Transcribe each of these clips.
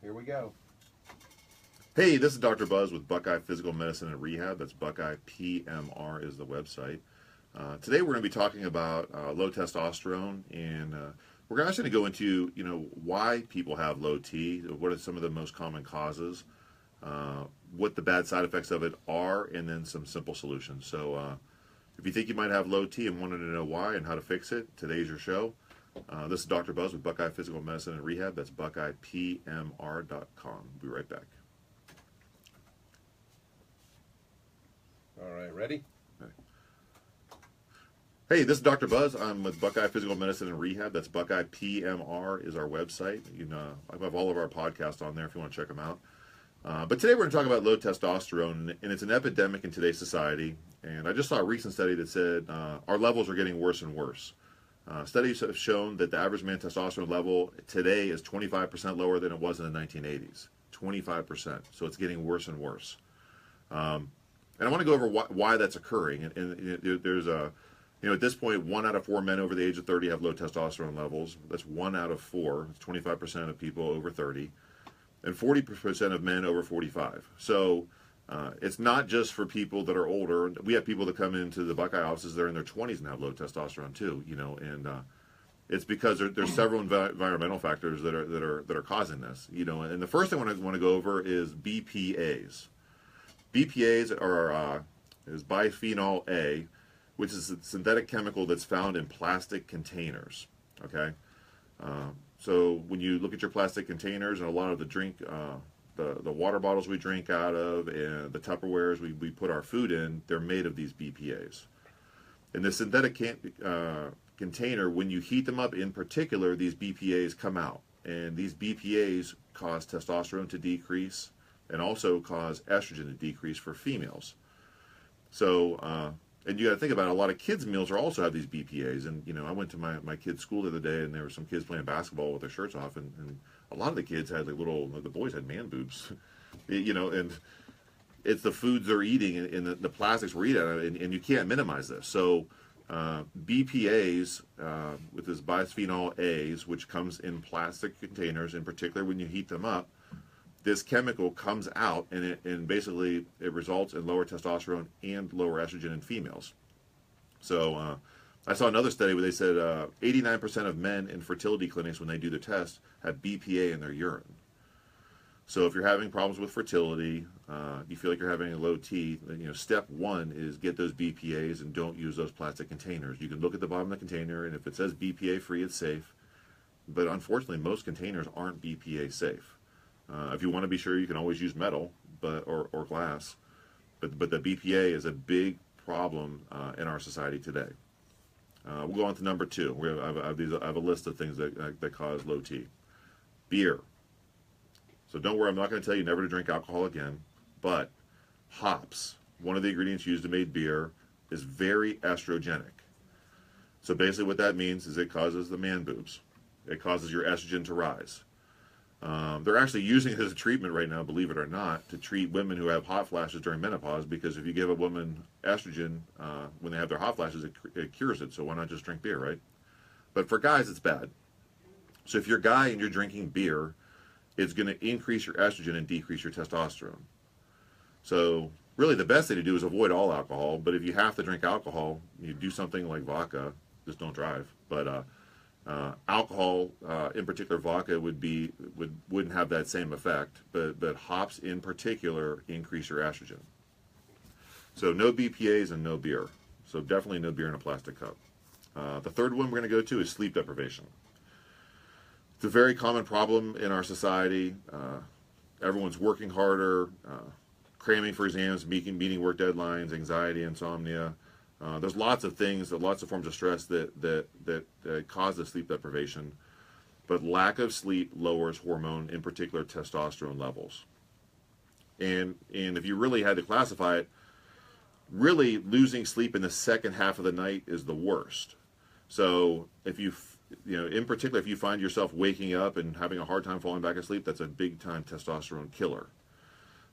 Here we go. Hey, this is Dr. Buzz with Buckeye Physical Medicine and Rehab. That's Buckeye PMR is the website. Today we're going to be talking about low testosterone, and we're actually going to go into why people have low T, what are some of the most common causes, what the bad side effects of it are, and then some simple solutions. So if you think you might have low T and wanted to know why and how to fix it, today's your show. This is Dr. Buzz with Buckeye Physical Medicine and Rehab. That's BuckeyePMR.com. We'll be right back. All right, ready? Hey, this is Dr. Buzz. I'm with Buckeye Physical Medicine and Rehab. That's Buckeye PMR is our website. I have all of our podcasts on there if you want to check them out. But today we're going to talk about low testosterone, and it's an epidemic in today's society. And I just saw a recent study that said our levels are getting worse and worse. Studies have shown that the average man testosterone level today is 25% lower than it was in the 1980s. 25%. So it's getting worse and worse. And I want to go over why that's occurring. And there's at this point, 1 out of 4 men over the age of 30 have low testosterone levels. That's 1 out of 4. It's 25% of people over 30. And 40% of men over 45. So it's not just for people that are older. We have people that come into the Buckeye offices, they're in their 20s and have low testosterone too, and it's because there's several environmental factors that are causing this, and the first thing I want to go over is BPAs. BPAs is bisphenol A, which is a synthetic chemical that's found in plastic containers. Okay, so when you look at your plastic containers and a lot of the the water bottles we drink out of and the Tupperwares we put our food in, they're made of these BPAs. In the synthetic container, when you heat them up in particular, these BPAs come out, and these BPAs cause testosterone to decrease and also cause estrogen to decrease for females. So, and you got to think about it, a lot of kids' meals are also have these BPAs. And, I went to my kids' school the other day, and there were some kids playing basketball with their shirts off, and a lot of the kids had the boys had man boobs, and it's the foods they're eating and the plastics we're eating, and you can't minimize this. So, BPAs, with this bisphenol A's, which comes in plastic containers, in particular when you heat them up, this chemical comes out, and basically it results in lower testosterone and lower estrogen in females. So I saw another study where they said 89% of men in fertility clinics, when they do the test, have BPA in their urine. So if you're having problems with fertility, you feel like you're having a low T, step one is get those BPAs and don't use those plastic containers. You can look at the bottom of the container, and if it says BPA free, it's safe. But unfortunately, most containers aren't BPA safe. If you want to be sure, you can always use metal, or glass, but the BPA is a big problem in our society today. We'll go on to number 2. I have a list of things that cause low T. Beer. So don't worry, I'm not going to tell you never to drink alcohol again, but hops, one of the ingredients used to make beer, is very estrogenic. So basically what that means is it causes the man boobs. It causes your estrogen to rise. They're actually using it as a treatment right now, believe it or not, to treat women who have hot flashes during menopause, because if you give a woman estrogen when they have their hot flashes, it cures it. So why not just drink beer, right? But for guys, it's bad. So if you're a guy and you're drinking beer, it's going to increase your estrogen and decrease your testosterone. So really the best thing to do is avoid all alcohol, but if you have to drink alcohol, you do something like vodka, just don't drive. But alcohol, in particular vodka, wouldn't have that same effect, but hops in particular increase your estrogen. So no BPAs and no beer. So definitely no beer in a plastic cup. The third one we're going to go to is sleep deprivation. It's a very common problem in our society. Everyone's working harder, cramming for exams, meeting work deadlines, anxiety, insomnia. There's lots of things, lots of forms of stress that cause the sleep deprivation, but lack of sleep lowers hormone, in particular testosterone levels. And if you really had to classify it, really losing sleep in the second half of the night is the worst. So if in particular, if you find yourself waking up and having a hard time falling back asleep, that's a big time testosterone killer.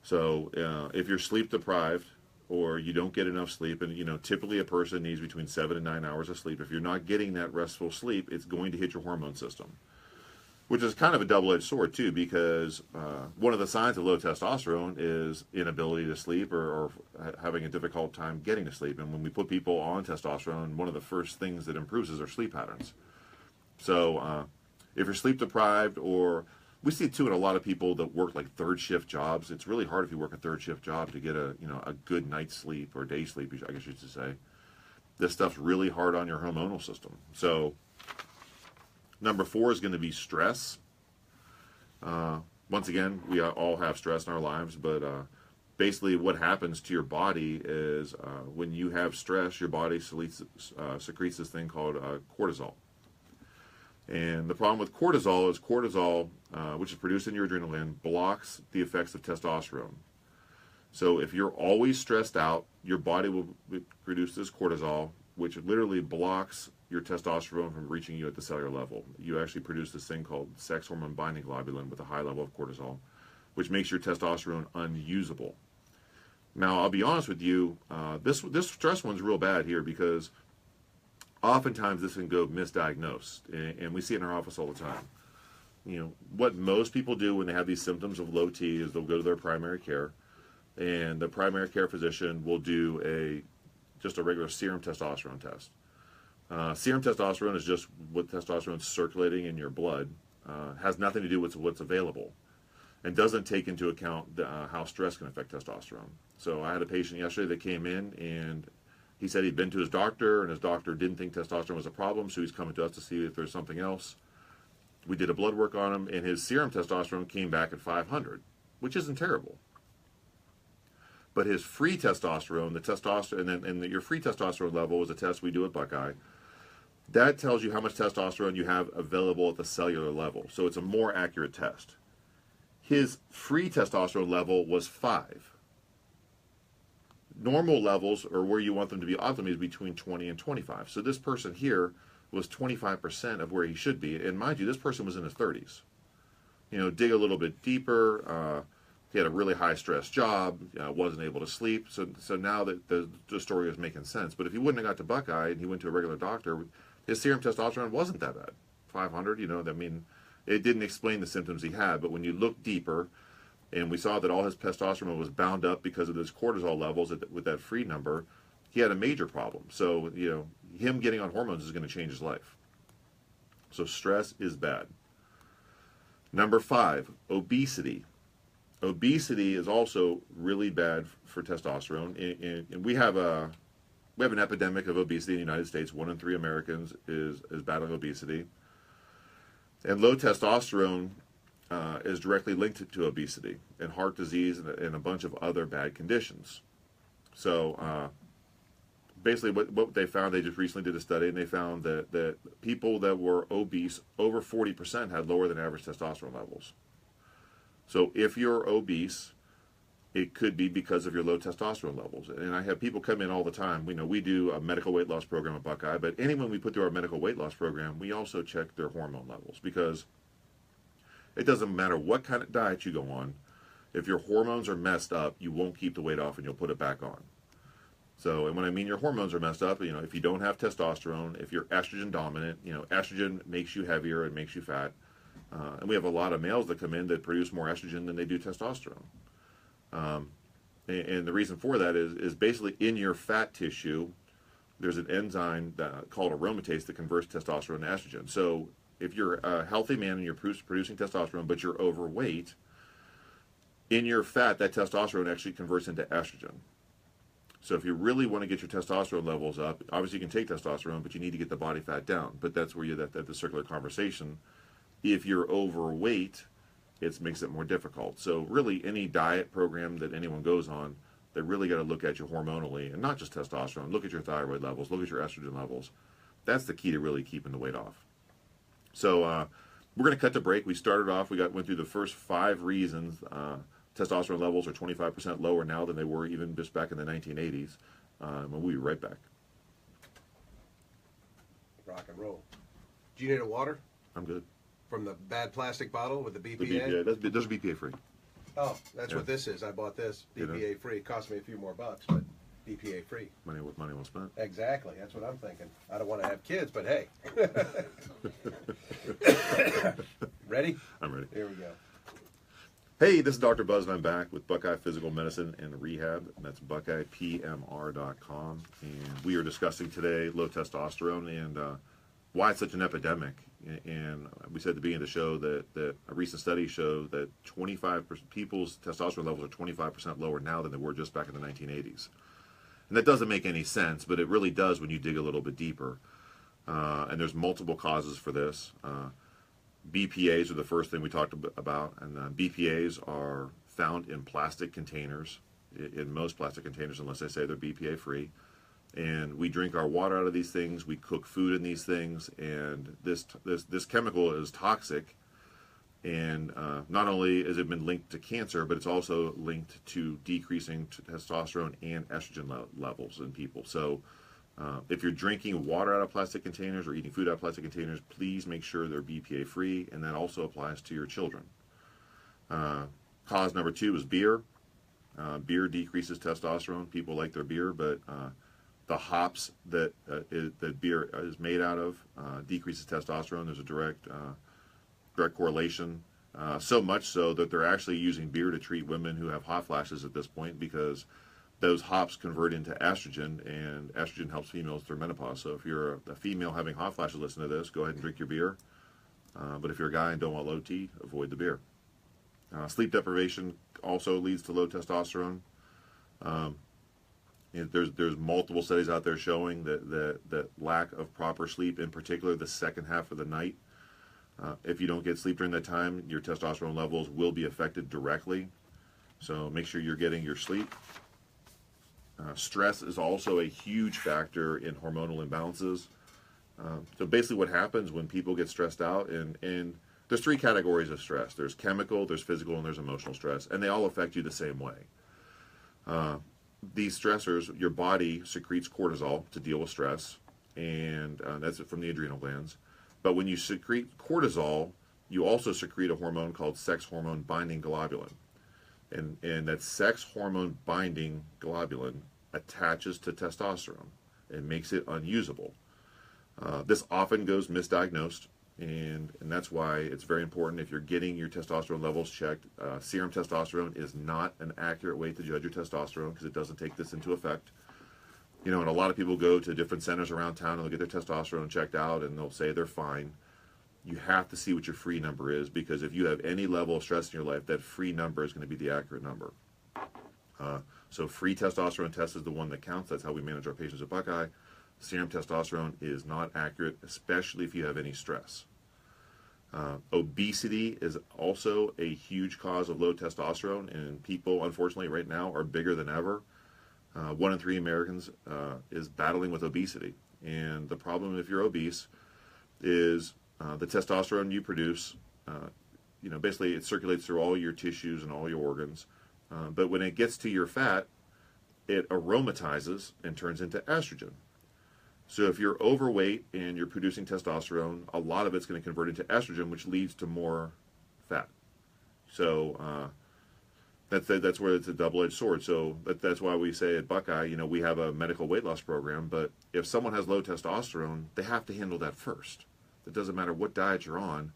So if you're sleep deprived, or you don't get enough sleep, and typically a person needs between 7 and 9 hours of sleep. If you're not getting that restful sleep, it's going to hit your hormone system. which is kind of a double-edged sword too, because one of the signs of low testosterone is inability to sleep or having a difficult time getting to sleep. And when we put people on testosterone, one of the first things that improves is their sleep patterns. So if you're sleep deprived, or we see it too in a lot of people that work like third shift jobs, it's really hard if you work a third shift job to get a good night's sleep, or day sleep, I guess you should say. This stuff's really hard on your hormonal system. So number 4 is going to be stress. Once again, we all have stress in our lives, but basically what happens to your body is when you have stress, your body secretes this thing called cortisol. And the problem with cortisol is which is produced in your adrenal gland, blocks the effects of testosterone. So if you're always stressed out, your body will produce this cortisol, which literally blocks your testosterone from reaching you at the cellular level. You actually produce this thing called sex hormone binding globulin with a high level of cortisol, which makes your testosterone unusable. Now, I'll be honest with you, this stress one's real bad here, because oftentimes this can go misdiagnosed, and we see it in our office all the time. What most people do when they have these symptoms of low T is they'll go to their primary care, and the primary care physician will do just a regular serum testosterone test. Serum testosterone is just what testosterone is circulating in your blood. Has nothing to do with what's available, and doesn't take into account how stress can affect testosterone. So I had a patient yesterday that came in, and he said he'd been to his doctor, and his doctor didn't think testosterone was a problem, so he's coming to us to see if there's something else. We did a blood work on him, and his serum testosterone came back at 500, which isn't terrible. But his free testosterone, your free testosterone level is a test we do at Buckeye. That tells you how much testosterone you have available at the cellular level. So it's a more accurate test. His free testosterone level was 5. Normal levels, or where you want them to be optimally, is between 20 and 25. So this person here was 25% of where he should be. And mind you, this person was in his 30s. Dig a little bit deeper. He had a really high stress job, wasn't able to sleep. So now that the story is making sense. But if he wouldn't have got to Buckeye and he went to a regular doctor, his serum testosterone wasn't that bad. 500, it didn't explain the symptoms he had. But when you look deeper, and we saw that all his testosterone was bound up because of his cortisol levels with that free number, he had a major problem. So, him getting on hormones is going to change his life. So stress is bad. Number 5, obesity. Obesity is also really bad for testosterone. And we have an epidemic of obesity in the United States. 1 in 3 Americans is battling obesity. And low testosterone is directly linked to obesity and heart disease and a bunch of other bad conditions. So basically what they found, they just recently did a study, and they found that people that were obese, over 40% had lower than average testosterone levels. So if you're obese, it could be because of your low testosterone levels. And I have people come in all the time. We do a medical weight loss program at Buckeye, but anyone we put through our medical weight loss program, we also check their hormone levels, because it doesn't matter what kind of diet you go on. If your hormones are messed up, you won't keep the weight off, and you'll put it back on. So, and when I mean your hormones are messed up, if you don't have testosterone, if you're estrogen dominant, estrogen makes you heavier and makes you fat. And we have a lot of males that come in that produce more estrogen than they do testosterone. And the reason for that is basically in your fat tissue, there's an enzyme called aromatase that converts testosterone to estrogen. So if you're a healthy man and you're producing testosterone, but you're overweight, in your fat, that testosterone actually converts into estrogen. So if you really want to get your testosterone levels up, obviously you can take testosterone, but you need to get the body fat down. But that's where that the circular conversation. If you're overweight, it makes it more difficult. So really, any diet program that anyone goes on, they really got to look at you hormonally, and not just testosterone. Look at your thyroid levels. Look at your estrogen levels. That's the key to really keeping the weight off. So we're going to cut to break. We started off, went through the first 5 reasons testosterone levels are 25% lower now than they were even just back in the 1980s. And we'll be right back. Rock and roll. Do you need a water? I'm good. From the bad plastic bottle with the BPA? The BPA, those are BPA free. Oh, that's what this is. I bought this BPA free. It cost me a few more bucks, but BPA free. Money well spent. Exactly. That's what I'm thinking. I don't want to have kids, but hey. Ready? I'm ready. Here we go. Hey, this is Dr. Buzz, and I'm back with Buckeye Physical Medicine and Rehab. And that's Buckeye PMR.com. And we are discussing today low testosterone and why it's such an epidemic. And we said at the beginning of the show that a recent study showed that 25% people's testosterone levels are 25% lower now than they were just back in the 1980s. And that doesn't make any sense, but it really does when you dig a little bit deeper. And there's multiple causes for this. BPAs are the first thing we talked about, and BPAs are found in plastic containers, in most plastic containers, unless they say they're BPA free. And we drink our water out of these things, we cook food in these things, and this chemical is toxic. And not only has it been linked to cancer, but it's also linked to decreasing testosterone and estrogen levels in people. So if you're drinking water out of plastic containers or eating food out of plastic containers, please make sure they're BPA free, and that also applies to your children. Cause number 2 is beer. Beer decreases testosterone. People like their beer, but the hops that beer is made out of decreases testosterone. There's a direct correlation. So much so that they're actually using beer to treat women who have hot flashes at this point, because those hops convert into estrogen, and estrogen helps females through menopause. So if you're a female having hot flashes, listen to this, go ahead and drink your beer. But if you're a guy and don't want low T, avoid the beer. Sleep deprivation also leads to low testosterone. There's multiple studies out there showing that lack of proper sleep, in particular the second half of the night, if you don't get sleep during that time, your testosterone levels will be affected directly. So make sure you're getting your sleep. Stress is also a huge factor in hormonal imbalances. So basically what happens when people get stressed out, and there's 3 categories of stress. There's chemical, there's physical, and there's emotional stress, and they all affect you the same way. These stressors, your body secretes cortisol to deal with stress, and that's from the adrenal glands. But when you secrete cortisol, you also secrete a hormone called sex hormone binding globulin. And that sex hormone binding globulin attaches to testosterone and makes it unusable. This often goes misdiagnosed, and that's why it's very important if you're getting your testosterone levels checked. Serum testosterone is not an accurate way to judge your testosterone because it doesn't take this into effect. You know, and a lot of people go to different centers around town and they'll get their testosterone checked out and they'll say they're fine. You have to see what your free number is, because if you have any level of stress in your life, that free number is going to be the accurate number. So free testosterone test is the one that counts. That's how we manage our patients at Buckeye. Serum testosterone is not accurate, especially if you have any stress. Obesity is also a huge cause of low testosterone, and people, unfortunately, right now are bigger than ever. 1 in 3 Americans is battling with obesity. And the problem if you're obese is the testosterone you produce, basically it circulates through all your tissues and all your organs. But when it gets to your fat, it aromatizes and turns into estrogen. So if you're overweight and you're producing testosterone, a lot of it's going to convert into estrogen, which leads to more fat. So that's where it's a double-edged sword. So that's why we say at Buckeye, we have a medical weight loss program, but if someone has low testosterone, they have to handle that first. It doesn't matter what diet you're on.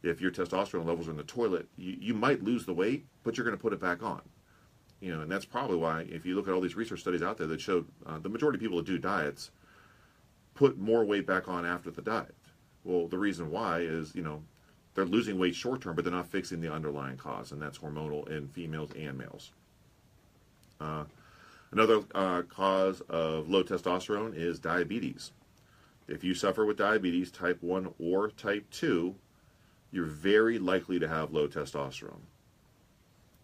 If your testosterone levels are in the toilet, you might lose the weight, but you're going to put it back on. And that's probably why, if you look at all these research studies out there that show the majority of people that do diets put more weight back on after the diet. Well, the reason why is, they're losing weight short term, but they're not fixing the underlying cause, and that's hormonal in females and males. Another cause of low testosterone is diabetes. If you suffer with diabetes, type 1 or type 2, you're very likely to have low testosterone.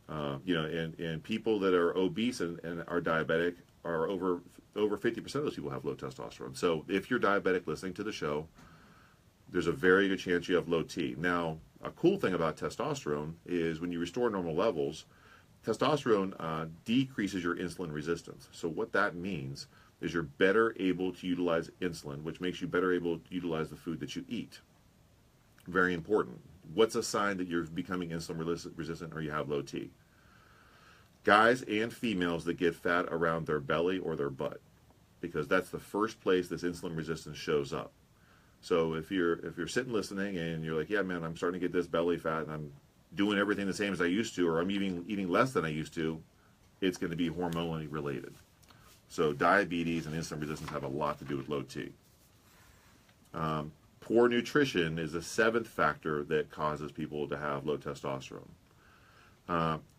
And people that are obese and are diabetic are over 50% of those people have low testosterone. So if you're diabetic listening to the show, there's a very good chance you have low T. Now, a cool thing about testosterone is when you restore normal levels, testosterone decreases your insulin resistance. So what that means is you're better able to utilize insulin, which makes you better able to utilize the food that you eat. Very important. What's a sign that you're becoming insulin resistant or you have low T? guys and females that get fat around their belly or their butt, because that's the first place this insulin resistance shows up. So if you're sitting listening and you're like, yeah, man, I'm starting to get this belly fat and I'm doing everything the same as I used to, or I'm eating less than I used to, it's going to be hormonally related. So diabetes and insulin resistance have a lot to do with low T. Poor nutrition is the 7th factor that causes people to have low testosterone.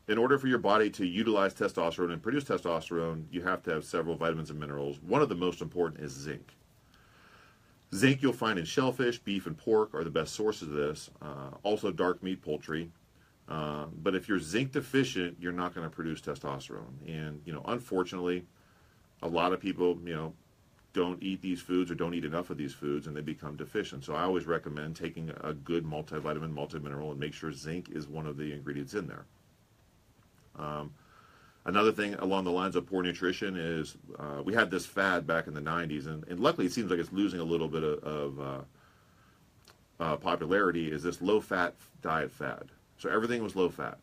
In order for your body to utilize testosterone and produce testosterone, you have to have several vitamins and minerals. One of the most important is zinc. Zinc you'll find in shellfish, beef, and pork are the best sources of this. Also dark meat, poultry. But if you're zinc deficient, you're not going to produce testosterone. And, unfortunately, a lot of people, don't eat these foods or don't eat enough of these foods and they become deficient. So I always recommend taking a good multivitamin, multimineral, and make sure zinc is one of the ingredients in there. Another thing along the lines of poor nutrition is we had this fad back in the 90s, and luckily it seems like it's losing a little bit of popularity, is this low-fat diet fad. So everything was low-fat.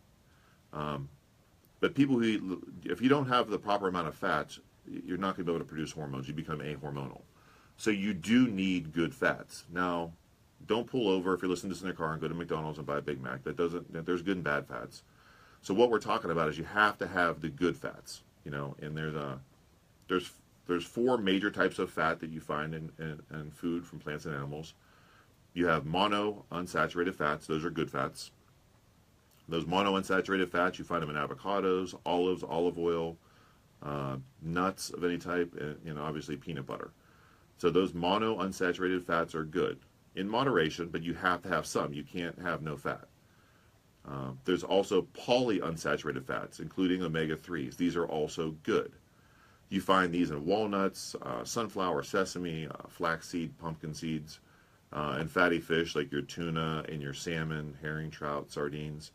But people if you don't have the proper amount of fats, you're not going to be able to produce hormones. You become ahormonal. So you do need good fats. Now, don't pull over if you're listening to this in your car and go to McDonald's and buy a Big Mac. There's good and bad fats. So what we're talking about is you have to have the good fats, and there's 4 major types of fat that you find in food from plants and animals. You have mono unsaturated fats. Those are good fats. Those mono unsaturated fats, you find them in avocados, olives, olive oil, nuts of any type, and obviously peanut butter. So those mono unsaturated fats are good in moderation, but you have to have some. You can't have no fat. There's also polyunsaturated fats, including omega-3s. These are also good. You find these in walnuts, sunflower, sesame, flaxseed, pumpkin seeds, and fatty fish like your tuna and your salmon, herring, trout, sardines.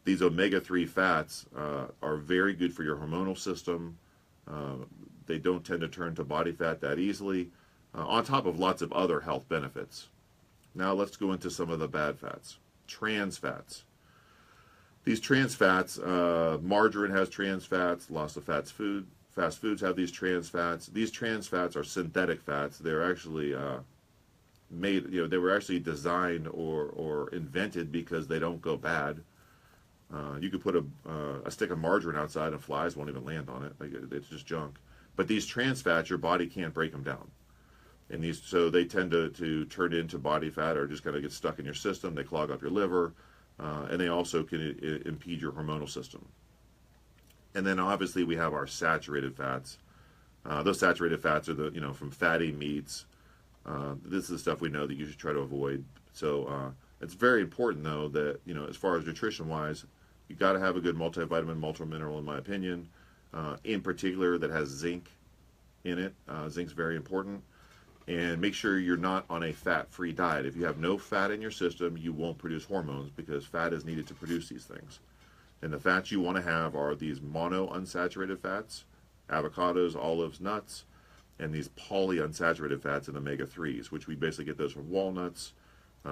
These omega-3 fats are very good for your hormonal system. They don't tend to turn to body fat that easily, on top of lots of other health benefits. Now let's go into some of the bad fats. Trans fats. These trans fats, margarine has trans fats, lots of fast foods have these trans fats. These trans fats are synthetic fats. They're actually made, they were actually designed or invented because they don't go bad. You could put a stick of margarine outside and flies won't even land on it. It's just junk. But these trans fats, your body can't break them down. And so they tend to turn into body fat or just kind of get stuck in your system. They clog up your liver. And they also can impede your hormonal system. And then obviously we have our saturated fats. Those saturated fats are from fatty meats. This is the stuff we know that you should try to avoid. So it's very important though that as far as nutrition wise, you got to have a good multivitamin, multimineral in my opinion. In particular, that has zinc in it. Zinc's very important. And make sure you're not on a fat-free diet. If you have no fat in your system, you won't produce hormones because fat is needed to produce these things. And the fats you want to have are these monounsaturated fats, avocados, olives, nuts, and these polyunsaturated fats and omega-3s, which we basically get those from walnuts,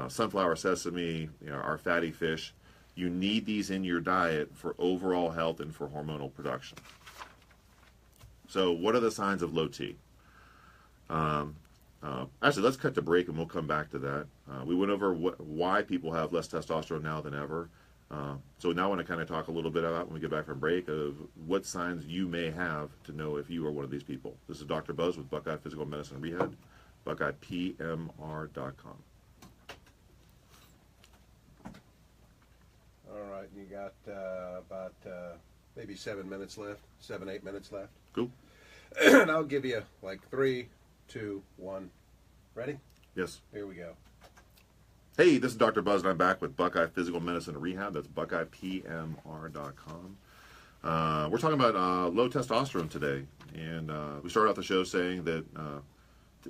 sunflower, sesame, our fatty fish. You need these in your diet for overall health and for hormonal production. So what are the signs of low T? Actually, let's cut to break and we'll come back to that. We went over why people have less testosterone now than ever. So now I want to kind of talk a little bit about, when we get back from break, of what signs you may have to know if you are one of these people. This is Dr. Buzz with Buckeye Physical Medicine Rehab, Buckeye PMR.com. All right, you got about maybe 7 minutes left, 8 minutes left. Cool. And I'll give you like 3, 2, 1. Ready? Yes. Here we go. Hey, this is Dr. Buzz, and I'm back with Buckeye Physical Medicine Rehab. That's BuckeyePMR.com. We're talking about low testosterone today. And we started off the show saying that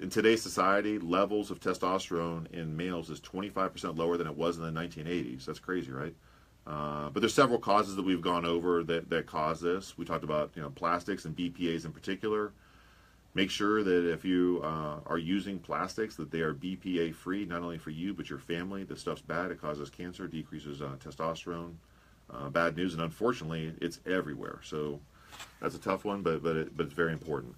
in today's society, levels of testosterone in males is 25% lower than it was in the 1980s. That's crazy, right? But there's several causes that we've gone over that cause this. We talked about plastics and BPAs in particular. Make sure that if you are using plastics, that they are BPA free, not only for you but your family. This stuff's bad. It causes cancer, decreases testosterone. bad news, and unfortunately, it's everywhere. So that's a tough one, but it's very important.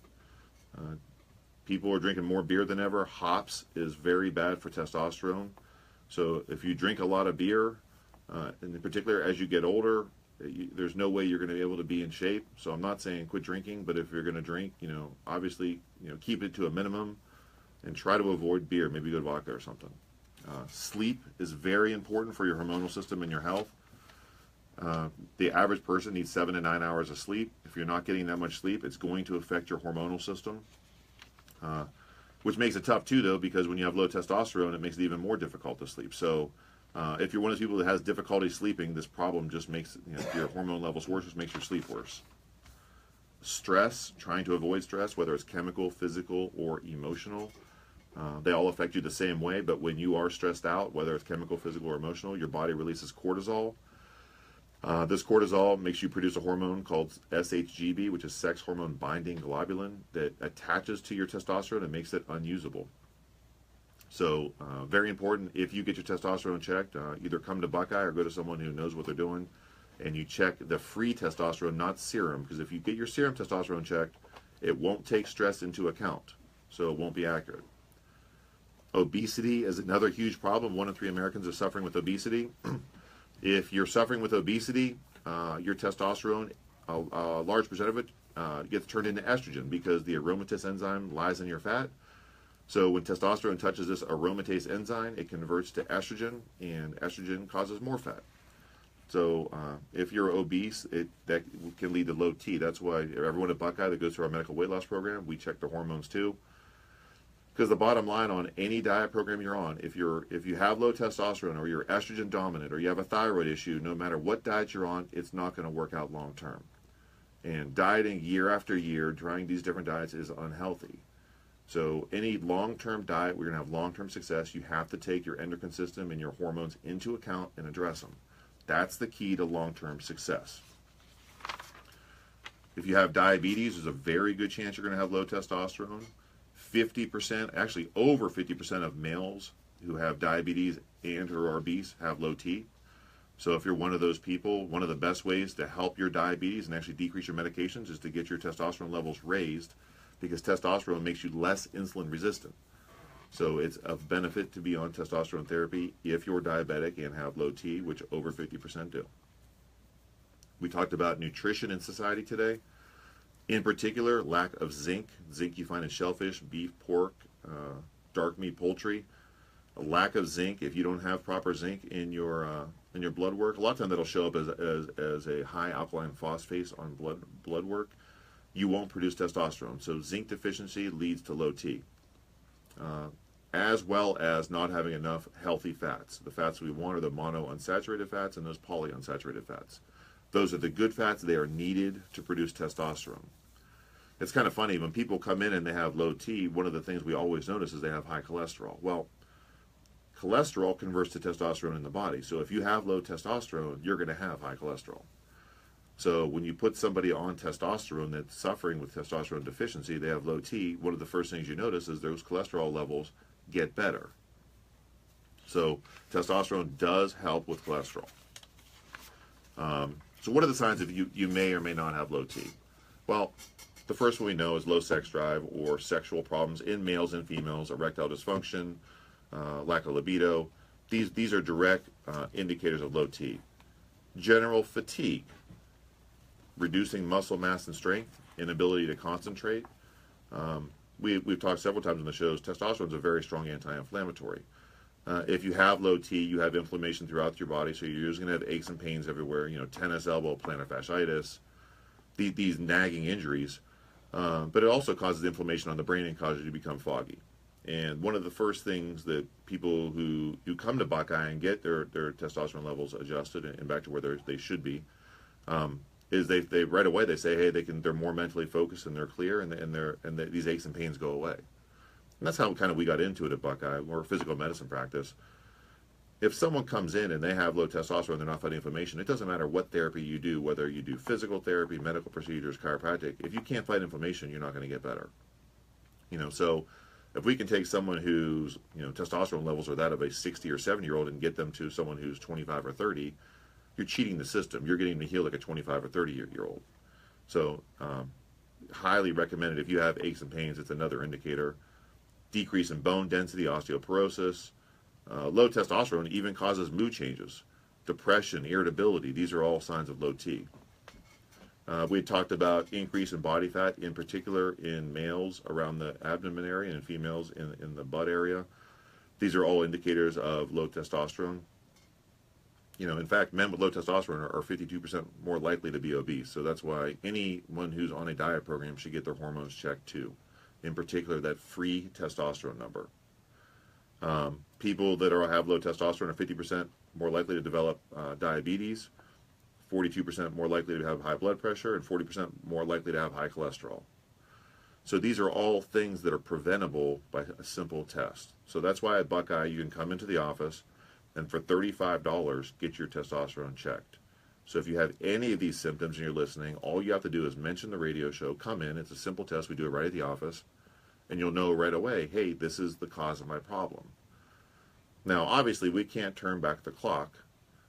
People are drinking more beer than ever. Hops is very bad for testosterone. So if you drink a lot of beer, and in particular as you get older, there's no way you're going to be able to be in shape. So I'm not saying quit drinking, but if you're going to drink, obviously, keep it to a minimum and try to avoid beer. Maybe go to vodka or something. Sleep is very important for your hormonal system and your health. The average person needs 7 to 9 hours of sleep. If you're not getting that much sleep, it's going to affect your hormonal system, which makes it tough too, though, because when you have low testosterone, it makes it even more difficult to sleep. So if you're one of those people that has difficulty sleeping, this problem just makes your hormone levels worse, which makes your sleep worse. Stress, trying to avoid stress, whether it's chemical, physical, or emotional, they all affect you the same way, but when you are stressed out, whether it's chemical, physical, or emotional, your body releases cortisol. This cortisol makes you produce a hormone called SHGB, which is sex hormone binding globulin, that attaches to your testosterone and makes it unusable. So very important, if you get your testosterone checked, either come to Buckeye or go to someone who knows what they're doing, and you check the free testosterone, not serum, because if you get your serum testosterone checked, it won't take stress into account, so it won't be accurate. Obesity is another huge problem. 1 in 3 Americans are suffering with obesity. If you're suffering with obesity, your testosterone, a large percent of it gets turned into estrogen because the aromatase enzyme lies in your fat. So when testosterone touches this aromatase enzyme, it converts to estrogen, and estrogen causes more fat. So if you're obese, that can lead to low T. That's why everyone at Buckeye that goes through our medical weight loss program, we check their hormones too. Because the bottom line on any diet program you're on, if you have low testosterone or you're estrogen dominant or you have a thyroid issue, no matter what diet you're on, it's not going to work out long term. And dieting year after year, trying these different diets is unhealthy. So any long-term diet, we're going to have long-term success. You have to take your endocrine system and your hormones into account and address them. That's the key to long-term success. If you have diabetes, there's a very good chance you're going to have low testosterone. 50%, actually over 50% of males who have diabetes and or are obese have low T. So if you're one of those people, one of the best ways to help your diabetes and actually decrease your medications is to get your testosterone levels raised, because testosterone makes you less insulin resistant. So it's of benefit to be on testosterone therapy if you're diabetic and have low T, which over 50% do. We talked about nutrition in society today. In particular, lack of zinc. Zinc you find in shellfish, beef, pork, dark meat, poultry. A lack of zinc, if you don't have proper zinc in your blood work, a lot of times that'll show up as a high alkaline phosphate on blood work. You won't produce testosterone. So zinc deficiency leads to low T. As well as not having enough healthy fats. The fats we want are the monounsaturated fats and those polyunsaturated fats. Those are the good fats. They are needed to produce testosterone. It's kind of funny, when people come in and they have low T, one of the things we always notice is they have high cholesterol. Well, cholesterol converts to testosterone in the body. So if you have low testosterone, you're going to have high cholesterol. So when you put somebody on testosterone that's suffering with testosterone deficiency, they have low T, one of the first things you notice is those cholesterol levels get better. So testosterone does help with cholesterol. So what are the signs that you may or may not have low T? Well, the first one we know is low sex drive or sexual problems in males and females, erectile dysfunction, lack of libido. These are direct indicators of low T. General fatigue, reducing muscle mass and strength, inability to concentrate. We've talked several times on the shows, testosterone is a very strong anti-inflammatory. If you have low T, you have inflammation throughout your body, so you're just going to have aches and pains everywhere, tennis elbow, plantar fasciitis, these nagging injuries. But it also causes inflammation on the brain and causes you to become foggy. And one of the first things that people who come to Buckeye and get their testosterone levels adjusted and back to where they should be, is they right away they say, hey, they're more mentally focused and they're clear, and these aches and pains go away. And that's how kind of we got into it at Buckeye. We're a physical medicine practice. If someone comes in and they have low testosterone, they're not fighting inflammation, it doesn't matter what therapy you do, whether you do physical therapy, medical procedures, chiropractic. If you can't fight inflammation, you're not going to get better. So if we can take someone whose testosterone levels are that of a 60 or 70-year-old and get them to someone who's 25 or 30, you're cheating the system. You're getting to heal like a 25 or 30-year-old. So highly recommended if you have aches and pains. It's another indicator. Decrease in bone density, osteoporosis. Low testosterone even causes mood changes, depression, irritability. These are all signs of low T. We had talked about increase in body fat, in particular in males around the abdomen area and females in the butt area. These are all indicators of low testosterone. You know, in fact, men with low testosterone are 52% more likely to be obese. So that's why anyone who's on a diet program should get their hormones checked too. In particular, that free testosterone number. People that have low testosterone are 50% more likely to develop diabetes, 42% more likely to have high blood pressure, and 40% more likely to have high cholesterol. So these are all things that are preventable by a simple test. So that's why at Buckeye you can come into the office and for $35 get your testosterone checked. So if you have any of these symptoms and you're listening, all you have to do is mention the radio show, come in, it's a simple test, we do it right at the office, and you'll know right away, hey, this is the cause of my problem. Now, obviously, we can't turn back the clock,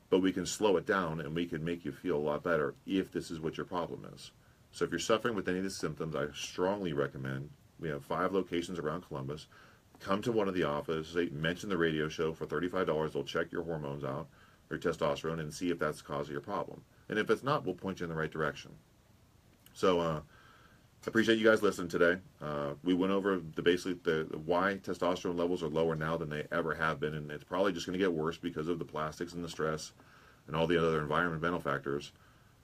but we can slow it down and we can make you feel a lot better if this is what your problem is. So if you're suffering with any of these symptoms, I strongly recommend, we have 5 locations around Columbus, come to one of the offices, mention the radio show for $35. They'll check your hormones out, your testosterone, and see if that's the cause of your problem. And if it's not, we'll point you in the right direction. So I appreciate you guys listening today. We went over basically the why testosterone levels are lower now than they ever have been, and it's probably just going to get worse because of the plastics and the stress and all the other environmental factors.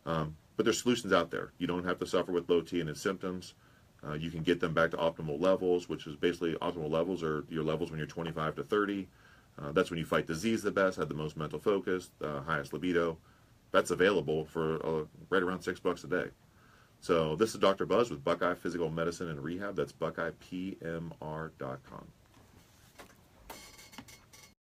But there's solutions out there. You don't have to suffer with low T and its symptoms. You can get them back to optimal levels, which is basically optimal levels are your levels when you're 25 to 30. That's when you fight disease the best, have the most mental focus, the highest libido. That's available for right around $6 a day. So this is Dr. Buzz with Buckeye Physical Medicine and Rehab. That's BuckeyePMR.com.